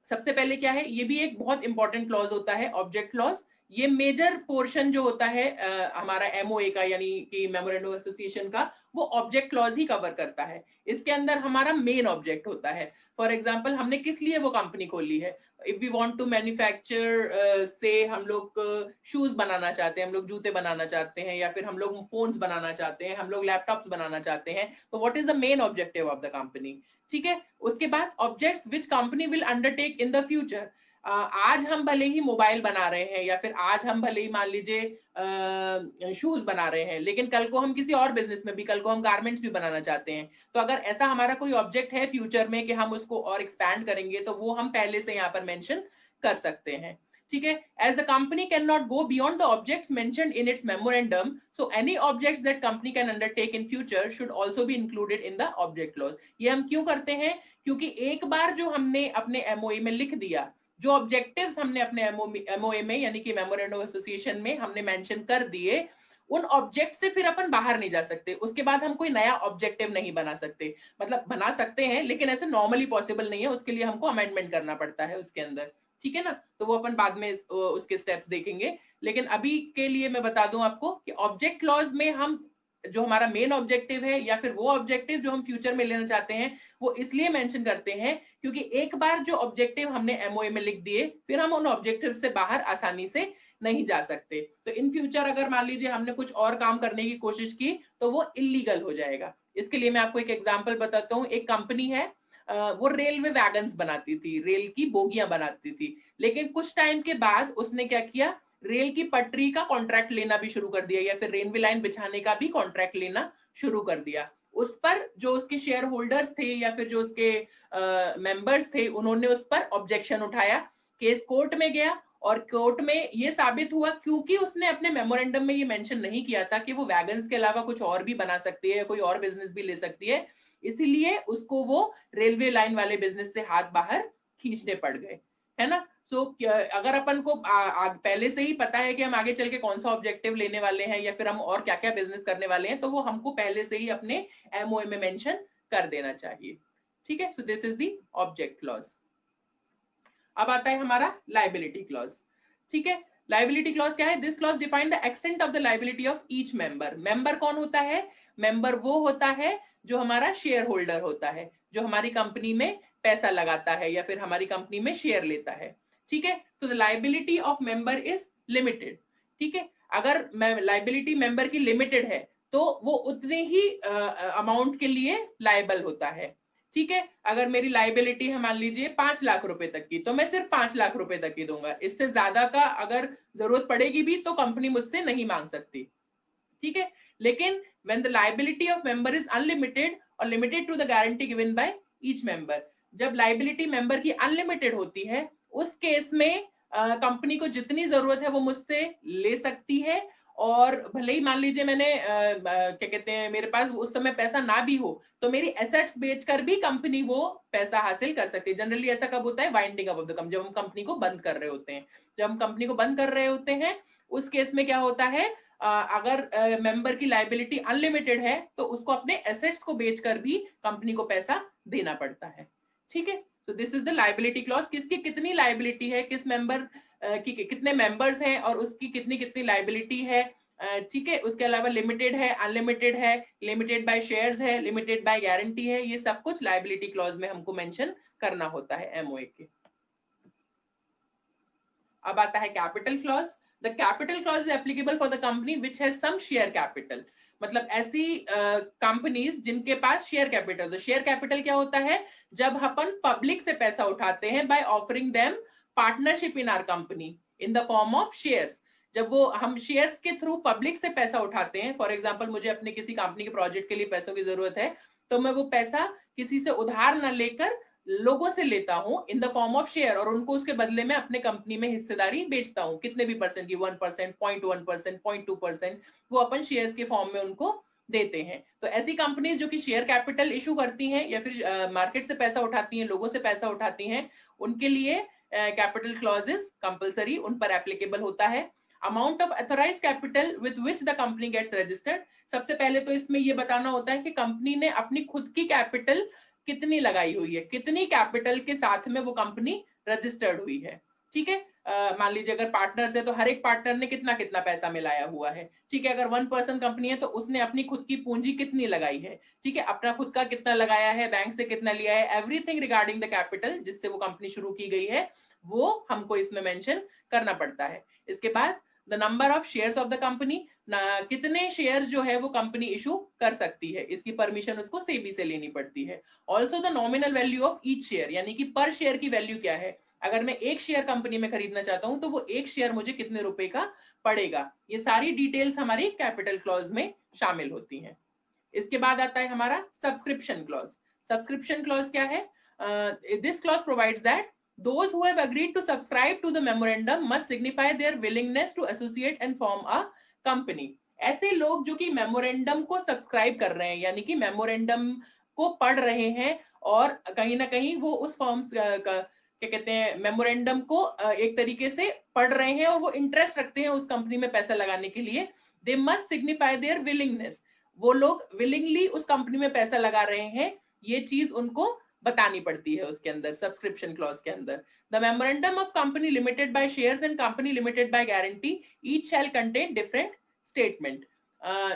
सबसे पहले क्या है, ये भी एक बहुत इंपॉर्टेंट क्लॉज होता है ऑब्जेक्ट क्लॉज। ये मेजर पोर्शन जो होता है हमारा एमओए का यानी कि मेमोरेंडम ऑफ एसोसिएशन का, वो ऑब्जेक्ट क्लॉज ही कवर करता है। इसके अंदर हमारा मेन ऑब्जेक्ट होता है। फॉर एग्जांपल हमने किस लिए वो कंपनी खोली है, if we want to manufacture से हम लोग शूज बनाना चाहते हैं, हम लोग जूते बनाना चाहते हैं, या फिर हम लोग फोन्स बनाना चाहते हैं, हम लोग लैपटॉप्स बनाना चाहते हैं, तो what is the main objective of the company, ठीक है। उसके बाद objects which company will undertake in the future. आज हम भले ही मोबाइल बना रहे हैं, या फिर आज हम भले ही मान लीजिए शूज बना रहे हैं, लेकिन कल को हम किसी और बिजनेस में भी, कल को हम गारमेंट्स भी बनाना चाहते हैं, तो अगर ऐसा हमारा कोई ऑब्जेक्ट है फ्यूचर में कि हम उसको और एक्सपैंड करेंगे, तो वो हम पहले से यहाँ पर मेंशन कर सकते हैं, ठीक है। As the company can not go beyond the objects mentioned in its memorandum, so any objects that company can undertake in future should also be included in the object clause. ये हम क्यों करते हैं, क्योंकि एक बार जो हमने अपने एमओए में लिख दिया, जो ऑब्जेक्टिव्स हमने अपने एमओए में यानी कि मेमोरेंडम ऑफ एसोसिएशन में हमने मेंशन कर दिए, उन ऑब्जेक्ट से फिर अपन बाहर नहीं जा सकते, उसके बाद हम कोई नया ऑब्जेक्टिव नहीं बना सकते। मतलब बना सकते हैं लेकिन ऐसे नॉर्मली पॉसिबल नहीं है, उसके लिए हमको अमेंडमेंट करना पड़ता है उसके अंदर, ठीक है ना। तो वो अपन बाद में उसके स्टेप्स देखेंगे, लेकिन अभी के लिए मैं बता दूं आपको कि ऑब्जेक्ट क्लॉज में हम जो हमारा मेन ऑब्जेक्टिव है या फिर वो ऑब्जेक्टिव जो हम फ्यूचर में लेना चाहते हैं, वो इसलिए मेंशन करते हैं क्योंकि एक बार जो ऑब्जेक्टिव हमने एमओए में लिख दिए, फिर हम उन ऑब्जेक्टिव से बाहर आसानी से नहीं जा सकते। तो इन फ्यूचर अगर मान लीजिए हमने कुछ और काम करने की कोशिश की तो वो इलीगल हो जाएगा। इसके लिए मैं आपको एक एग्जांपल बताता हूँ। एक कंपनी है, वो रेलवे वैगन्स बनाती थी, रेल की बोगियां बनाती थी, लेकिन कुछ टाइम के बाद उसने क्या किया, रेल की पटरी का कॉन्ट्रैक्ट लेना भी शुरू कर दिया, या फिर रेलवे लाइन बिछाने का भी कॉन्ट्रैक्ट लेना शुरू कर दिया। उस पर जो उसके शेयर होल्डर्स थे या फिर जो उसके मेंबर्स थे, उन्होंने उस पर ऑब्जेक्शन उठाया, केस कोर्ट में गया और कोर्ट में ये साबित हुआ, क्योंकि उसने अपने मेमोरेंडम में ये मेंशन नहीं किया था कि वो वैगन्स के अलावा कुछ और भी बना सकती है, कोई और बिजनेस भी ले सकती है, इसीलिए उसको वो रेलवे लाइन वाले बिजनेस से हाथ बाहर खींचने पड़ गए, है ना। तो अगर अपन को पहले से ही पता है कि हम आगे चल के कौन सा ऑब्जेक्टिव लेने वाले हैं या फिर हम और क्या क्या बिजनेस करने वाले हैं, तो वो हमको पहले से ही अपने एमओए में मेंशन कर देना चाहिए, ठीक है। सो this is the object clause. अब आता है हमारा लाइबिलिटी क्लॉज, ठीक है। लाइबिलिटी क्लॉज क्या है? This clause define the extent of the liability of each member. Member कौन होता है? मेंबर वो होता है जो हमारा शेयर होल्डर होता है, जो हमारी कंपनी में पैसा लगाता है या फिर हमारी कंपनी में शेयर लेता है, ठीक है। तो the liability of member is limited, ठीक है। अगर लाइबिलिटी मेंबर की लिमिटेड है तो वो उतने ही अमाउंट के लिए लायबल होता है, ठीक है। अगर मेरी लाइबिलिटी है मान लीजिए 5 लाख रुपए तक की, तो मैं सिर्फ 5 लाख रुपए तक की दूंगा, इससे ज्यादा का अगर जरूरत पड़ेगी भी तो कंपनी मुझसे नहीं मांग सकती, ठीक है। लेकिन when the liability of member is unlimited or limited to the guarantee given by each member, जब लाइबिलिटी मेंबर की अनलिमिटेड होती है, उस केस में कंपनी को जितनी जरूरत है वो मुझसे ले सकती है, और भले ही मान लीजिए मैंने क्या कहते हैं, मेरे पास उस समय पैसा ना भी हो, तो मेरी एसेट्स बेचकर भी कंपनी वो पैसा हासिल कर सकती है। जनरली ऐसा कब होता है? Winding up of the company, जब हम कंपनी को बंद कर रहे होते हैं। जब हम कंपनी को बंद कर रहे होते हैं उस केस में क्या होता है, अगर मेंबर की लाइबिलिटी अनलिमिटेड है तो उसको अपने एसेट्स को बेचकर भी कंपनी को पैसा देना पड़ता है, ठीक है। तो this is the liability clause, किसकी कितनी लाइबिलिटी है, किस मेंबर की कितने मेंबर्स हैं और उसकी कितनी कितनी लाइबिलिटी है, ठीक है। उसके अलावा लिमिटेड है, अनलिमिटेड है, लिमिटेड बाय शेयर्स है, लिमिटेड बाय गारंटी है, ये सब कुछ लाइबिलिटी क्लॉज में हमको मेंशन करना होता है एमओए के। अब आता है capital clause. The capital clause is applicable for the company which has some share capital, मतलब ऐसी कंपनीज जिनके पास शेयर कैपिटल। तो शेयर कैपिटल क्या होता है? जब अपन पब्लिक से पैसा उठाते हैं by offering them partnership in our company in the form of shares. जब वो हम शेयर्स के थ्रू पब्लिक से पैसा उठाते हैं, फॉर एग्जांपल मुझे अपने किसी कंपनी के प्रोजेक्ट के लिए पैसों की जरूरत है, तो मैं वो पैसा किसी से उधार ना लेकर लोगों से लेता हूं इन द फॉर्म ऑफ शेयर, और उनको उसके बदले में अपने कंपनी में हिस्सेदारी बेचता हूं, कितने भी परसेंट की, 1%, 0.1%, 0.2%, वो अपन शेयर्स के फॉर्म में उनको देते हैं। तो ऐसी कंपनीज जो कि शेयर कैपिटल इशू करती हैं या फिर मार्केट से पैसा उठाती हैं, लोगों से पैसा उठाती हैं, उनके लिए कैपिटल क्लॉजेस कंपलसरी उन पर एप्लीकेबल होता है। Amount of authorised capital with which the company gets registered. सबसे पहले तो इसमें यह बताना होता है कि कंपनी ने अपनी खुद की कैपिटल कितनी लगाई हुई है, कितनी कैपिटल के साथ में वो कंपनी रजिस्टर्ड हुई है, ठीक है। मान लीजिए अगर पार्टनर्स है तो हर एक पार्टनर ने कितना कितना पैसा मिलाया हुआ है, ठीक है। अगर 1% कंपनी है तो उसने अपनी खुद की पूंजी कितनी लगाई है, ठीक है, अपना खुद का कितना लगाया है, बैंक से कितना लिया है, एवरीथिंग रिगार्डिंग द कैपिटल जिससे वो कंपनी शुरू की गई है, वो हमको इसमें मेंशन करना पड़ता है। इसके बाद the number of shares of the company, कितने शेयर्स जो है वो कंपनी इशू कर सकती है, इसकी परमिशन उसको सेबी से लेनी पड़ती है। Also the nominal value of each share, यानी कि पर शेयर की वैल्यू क्या है, अगर मैं एक शेयर कंपनी में खरीदना चाहता हूं तो वो एक शेयर मुझे कितने रुपए का पड़ेगा, ये सारी डिटेल्स हमारी कैपिटल क्लॉज में शामिल होती हैं। इसके बाद आता है हमारा सब्सक्रिप्शन क्लॉज। सब्सक्रिप्शन क्लॉज क्या है? This clause provides that those who have agreed to subscribe to the memorandum must signify their willingness to associate and form a company। ऐसे लोग जो कि मेमोरेंडम को सब्सक्राइब कर रहे हैं, यानी कि मेमोरेंडम को पढ़ रहे हैं और कहीं ना कहीं वो उस फॉर्म क्या कहते हैं, मेमोरेंडम को एक तरीके से पढ़ रहे हैं और वो इंटरेस्ट रखते हैं उस कंपनी में पैसा लगाने के लिए, they must signify their willingness. वो लोग विलिंगली उस कंपनी में पैसा लगा रहे हैं, ये चीज उनको बतानी पड़ती है उसके अंदर, सब्सक्रिप्शन क्लॉज के अंदर। The memorandum of company limited by shares and company limited by guarantee each shall contain different statement.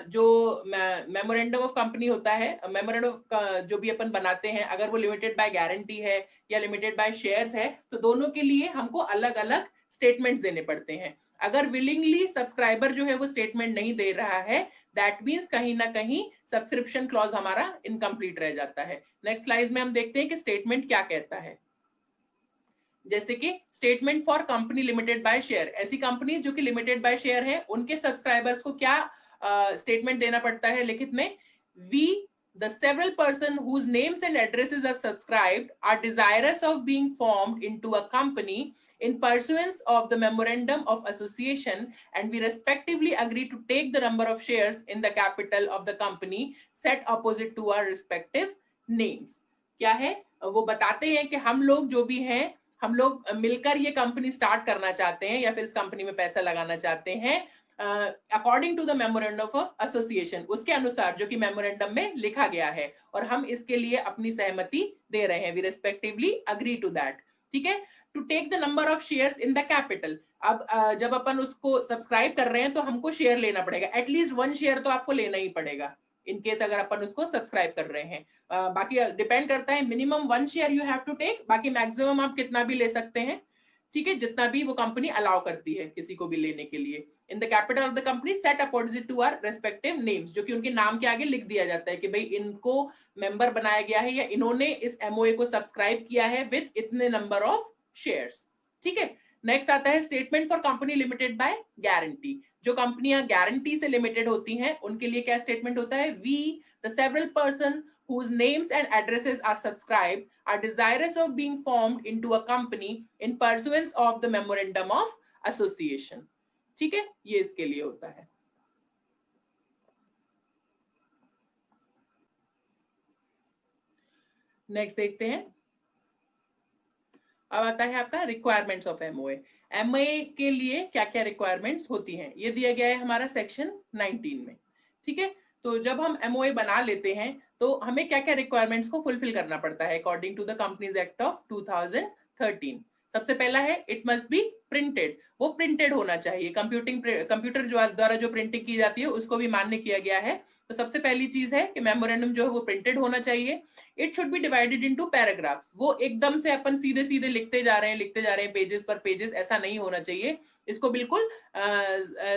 जो मेमोरेंडम ऑफ कंपनी होता है, मेमोरेंडम जो भी अपन बनाते हैं, अगर वो लिमिटेड बाय गारंटी है या लिमिटेड बाय शेयर्स है, तो दोनों के लिए हमको अलग अलग स्टेटमेंट्स देने पड़ते हैं। अगर विलिंगली सब्सक्राइबर जो है वो स्टेटमेंट नहीं दे रहा है, दैट मीन्स कहीं ना कहीं सब्सक्रिप्शन क्लॉज हमारा इनकम्प्लीट रह जाता है। नेक्स्ट स्लाइड में हम देखते हैं कि स्टेटमेंट क्या कहता है। जैसे कि statement for company limited by share, ऐसी कंपनी जो कि लिमिटेड बाय शेयर है, उनके सब्सक्राइबर्स को क्या स्टेटमेंट देना पड़ता है लिखित में? We the several person whose names and addresses are subscribed are desirous of being formed into a company in pursuance of the memorandum of association, and we respectively agree to take the number of shares in the capital of the company set opposite to our respective names. क्या है, वो बताते हैं कि हम लोग जो भी हैं, हम लोग मिलकर ये कंपनी स्टार्ट करना चाहते हैं या फिर इस कंपनी में पैसा लगाना चाहते हैं according to the memorandum of association, उसके अनुसार जो कि मेमोरेंडम में लिखा गया है, और हम इसके लिए अपनी सहमति दे रहे हैं, we respectively agree to that. ठीक है, to take the number of shares in the capital. अब जब अपन उसको सब्सक्राइब कर रहे हैं तो हमको शेयर लेना पड़ेगा, एटलीस्ट 1 शेयर तो आपको लेना ही पड़ेगा इन केस अगर अपन उसको सब्सक्राइब कर रहे हैं. बाकी डिपेंड करता है, minimum 1 share you have to take, बाकी मैक्सिमम आप कितना भी ले सकते हैं. ठीक है, जितना भी वो कंपनी अलाउ करती है किसी को भी लेने के लिए. In the capital of the company set opposite to our respective names, जो कि उनके नाम के आगे लिख दिया जाता है कि भाई इनको मेंबर बनाया गया है या इन्होंने इस एमओए को सब्सक्राइब किया है विद इतने नंबर ऑफ शेयर्स. ठीक है, नेक्स्ट आता है statement for company limited by guarantee. जो कंपनियां गारंटी से लिमिटेड होती हैं उनके लिए क्या स्टेटमेंट होता है, we the several person whose names and addresses are subscribed are desirous of being formed into a company in pursuance of the memorandum of association. ठीक है, ये इसके लिए होता है. नेक्स्ट देखते हैं. अब आता है आपका रिक्वायरमेंट्स ऑफ एमओए. एमओए के लिए क्या क्या रिक्वायरमेंट्स होती हैं, ये दिया गया है हमारा सेक्शन 19 में. ठीक है, तो जब हम एमओए बना लेते हैं तो हमें क्या क्या रिक्वायरमेंट्स को फुलफिल करना पड़ता है according to the companies act of 2013. सबसे पहला है इट मस्ट बी प्रिंटेड. वो प्रिंटेड होना चाहिए, कंप्यूटर द्वारा जो प्रिंटिंग की जाती है उसको भी मान्य किया गया है. तो सबसे पहली चीज है कि मेमोरेंडम जो है वो प्रिंटेड होना चाहिए. It should be divided into paragraphs. वो एकदम से अपन सीधे सीधे लिखते जा रहे हैं पेजेस पर पेजेस, ऐसा नहीं होना चाहिए. इसको बिल्कुल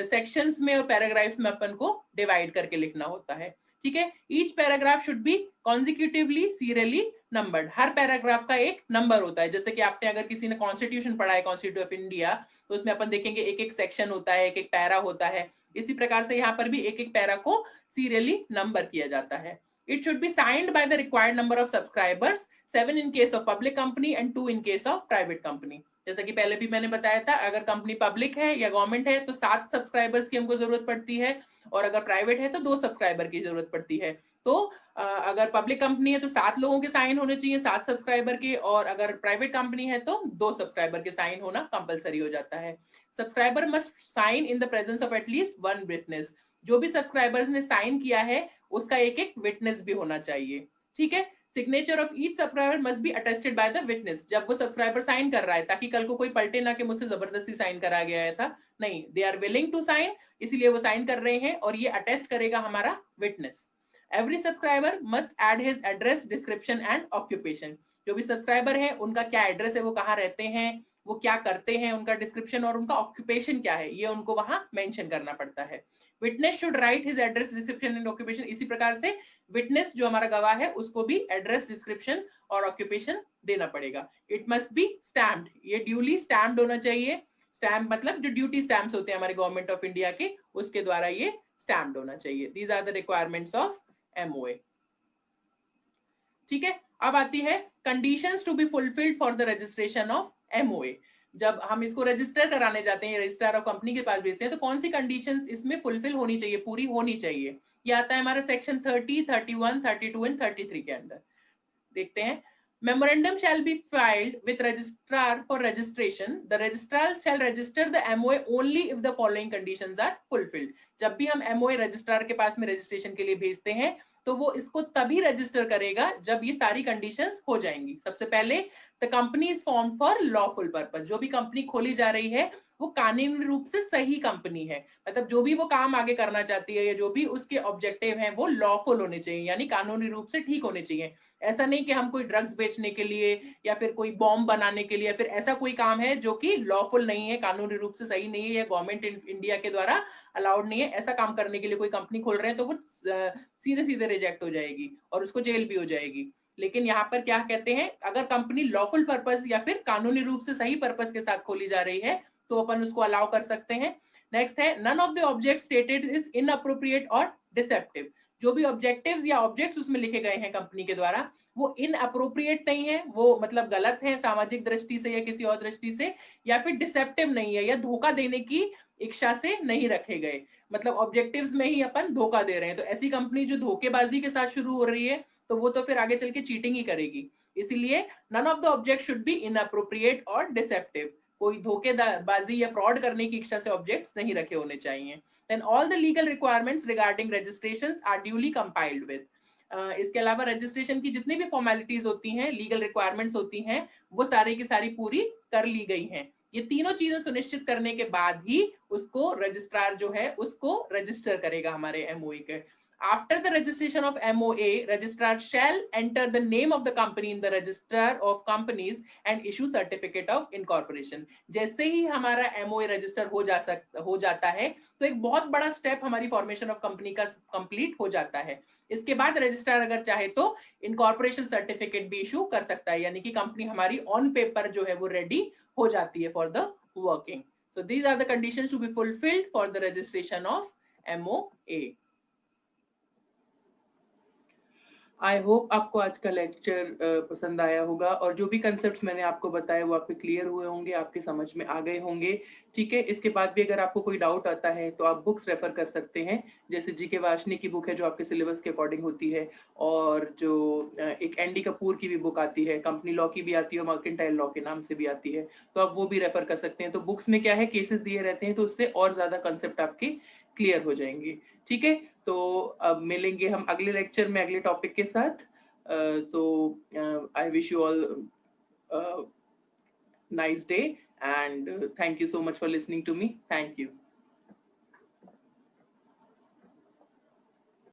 सेक्शंस में और पैराग्राफ्स में अपन को डिवाइड करके लिखना होता है. ठीक है, each paragraph should be consecutively serially numbered. Her paragraph का एक नंबर होता है. जैसे कि आपने अगर किसी ने कॉन्स्टिट्यूशन पढ़ा है, कॉन्स्टिट्यूशन ऑफ इंडिया, तो उसमें अपन देखेंगे एक एक सेक्शन होता है, एक एक पैरा होता है. इसी प्रकार से यहाँ पर भी एक एक पैरा को सीरियली नंबर किया जाता है. It should be signed by the required number of subscribers, 7 in case of public company and 2 in case of private company. जैसा कि पहले भी मैंने बताया था, अगर कंपनी पब्लिक है या गवर्नमेंट है तो 7 सब्सक्राइबर्स की हमको जरूरत पड़ती है, और अगर प्राइवेट है तो 2 सब्सक्राइबर की जरूरत पड़ती है. तो अगर पब्लिक कंपनी है तो 7 लोगों के साइन होने चाहिए, 7 सब्सक्राइबर के, और अगर प्राइवेट कंपनी है तो 2 सब्सक्राइबर के साइन होना कंपलसरी हो जाता है. Subscriber must sign in the presence of at least 1 witness. जो भी सब्सक्राइबर्स ने साइन किया है उसका एक एक विटनेस भी होना चाहिए. ठीक है, signature of each subscriber must be attested by the witness. जब वो सब्सक्राइबर साइन कर रहा है, ताकि कल को कोई पलटे ना कि मुझसे जबरदस्ती साइन करा गया था, नहीं, they are willing to sign, इसीलिए वो साइन कर रहे हैं और ये अटेस्ट करेगा हमारा witness. Every subscriber must add his address, description and occupation. जो भी सब्सक्राइबर है उनका क्या एड्रेस है, वो कहाँ रहते हैं, वो क्या करते हैं, उनका डिस्क्रिप्शन और उनका ऑक्यूपेशन क्या है, ये उनको वहां मेंशन करना पड़ता है. Witness should write his address, description and occupation. इसी प्रकार से विटनेस जो हमारा गवाह है उसको भी एड्रेस, डिस्क्रिप्शन और ऑक्यूपेशन देना पड़ेगा. It must B stamped. ये ड्यूली स्टैम्प्ड होना चाहिए. स्टैम्प मतलब जो ड्यूटी स्टैम्प्स होते हैं हमारे गवर्नमेंट ऑफ इंडिया के, उसके द्वारा ये स्टैम्प्ड होना चाहिए. These are the requirements of MOA. ठीक है, अब आती है conditions to be fulfilled for the registration of MOA. जब हम इसको रजिस्टर कराने जाते हैं, रजिस्ट्रार ऑफ कंपनी के पास भेजते हैं, तो कौन सी कंडीशंस इसमें फुलफिल होनी चाहिए, पूरी होनी चाहिए. ये आता है हमारा सेक्शन 30, 31, 32 एंड 33 के अंदर. देखते हैं. Memorandum shall be filed with registrar for registration. The registrar shall register the MOA only if the following conditions are fulfilled. जब भी हम MOA रजिस्ट्रार के पास में रजिस्ट्रेशन के लिए भेजते हैं तो वो इसको तभी रजिस्टर करेगा जब ये सारी कंडीशंस हो जाएंगी. सबसे पहले the company is form for lawful purpose. जो भी कंपनी खोली जा रही है वो कानूनी रूप से सही कंपनी है, मतलब जो भी वो काम आगे करना चाहती है या जो भी उसके ऑब्जेक्टिव हैं वो लॉफुल होने चाहिए, यानी कानूनी रूप से ठीक होने चाहिए. ऐसा नहीं कि हम कोई ड्रग्स बेचने के लिए या फिर कोई बॉम्ब बनाने के लिए या फिर ऐसा कोई काम है जो कि लॉफुल नहीं है, कानूनी रूप से सही नहीं है या गवर्नमेंट इंडिया के द्वारा अलाउड नहीं है. ऐसा काम करने के लिए कोई कंपनी खोल रहे हैं तो वो सीधे सीधे रिजेक्ट हो जाएगी और उसको जेल भी हो जाएगी. लेकिन यहाँ पर क्या कहते हैं, अगर कंपनी लॉफुल पर्पस या फिर कानूनी रूप से सही पर्पस के साथ खोली जा रही है तो अपन उसको अलाउ कर सकते हैं. नेक्स्ट है none of the object stated is inappropriate और डिसेप्टिव. जो भी ऑब्जेक्टिव्स या ऑब्जेक्ट्स उसमें लिखे गए हैं कंपनी के द्वारा वो इनअप्रोप्रिएट नहीं है, वो मतलब गलत है सामाजिक दृष्टि से या किसी और दृष्टि से, या फिर डिसेप्टिव नहीं है या धोखा देने की इच्छा से नहीं रखे गए, मतलब ऑब्जेक्टिव्स में ही अपन धोखा दे रहे हैं। तो ऐसी कंपनी जो धोखेबाजी के साथ शुरू हो रही है तो वो तो फिर आगे चल के चीटिंग ही करेगी। इसीलिए none of the object should be inappropriate और डिसेप्टिव, कोई धोखेबाजी या फ्रॉड करने की इच्छा से ऑब्जेक्ट्स नहीं रखे होने चाहिए। Then all the legal requirements regarding registrations are duly compiled with. इसके अलावा रजिस्ट्रेशन की जितनी भी फॉर्मेलिटीज होती हैं, लीगल रिक्वायरमेंट्स होती हैं, वो सारी की सारी पूरी कर ली गई हैं। ये तीनों चीजें सुनिश्चित करने के बाद ही उसको रजिस्ट्रार जो है उसको रजिस्टर करेगा हमारे एमओए के। After the registration of MOA, registrar shall enter the name of the company in the register of companies and issue certificate of incorporation। जैसे ही हमारा MOA रजिस्टर हो जाता है तो एक बहुत बड़ा स्टेप हमारी फॉर्मेशन ऑफ कंपनी का कंप्लीट हो जाता है। इसके बाद रजिस्ट्रार अगर चाहे तो इनकॉर्पोरेशन सर्टिफिकेट भी इशू कर सकता है, यानी कि कंपनी हमारी ऑन पेपर जो है वो रेडी हो जाती है for the working. So these are the conditions to be fulfilled for the registration of MOA। I hope आपको आज का लेक्चर पसंद आया होगा और जो भी कंसेप्ट्स मैंने आपको बताए वो आपके क्लियर हुए होंगे, आपके समझ में आ गए होंगे। ठीक है, इसके बाद भी अगर आपको कोई डाउट आता है तो आप बुक्स रेफर कर सकते हैं, जैसे जीके वार्षिणी की बुक है जो आपके सिलेबस के अकॉर्डिंग होती है, और जो एक एनडी कपूर की भी बुक आती है, कंपनी लॉ की भी आती है, मर्केंटाइल लॉ के नाम से भी आती है, तो आप वो भी रेफर कर सकते हैं। तो बुक्स में क्या है, केसेस दिए रहते हैं तो उससे और ज्यादा कंसेप्ट आपके क्लियर हो जाएंगे। ठीक है, तो अब मिलेंगे हम अगले लेक्चर में अगले टॉपिक के साथ। So I wish you all nice day and thank you so much for listening to me. Thank you.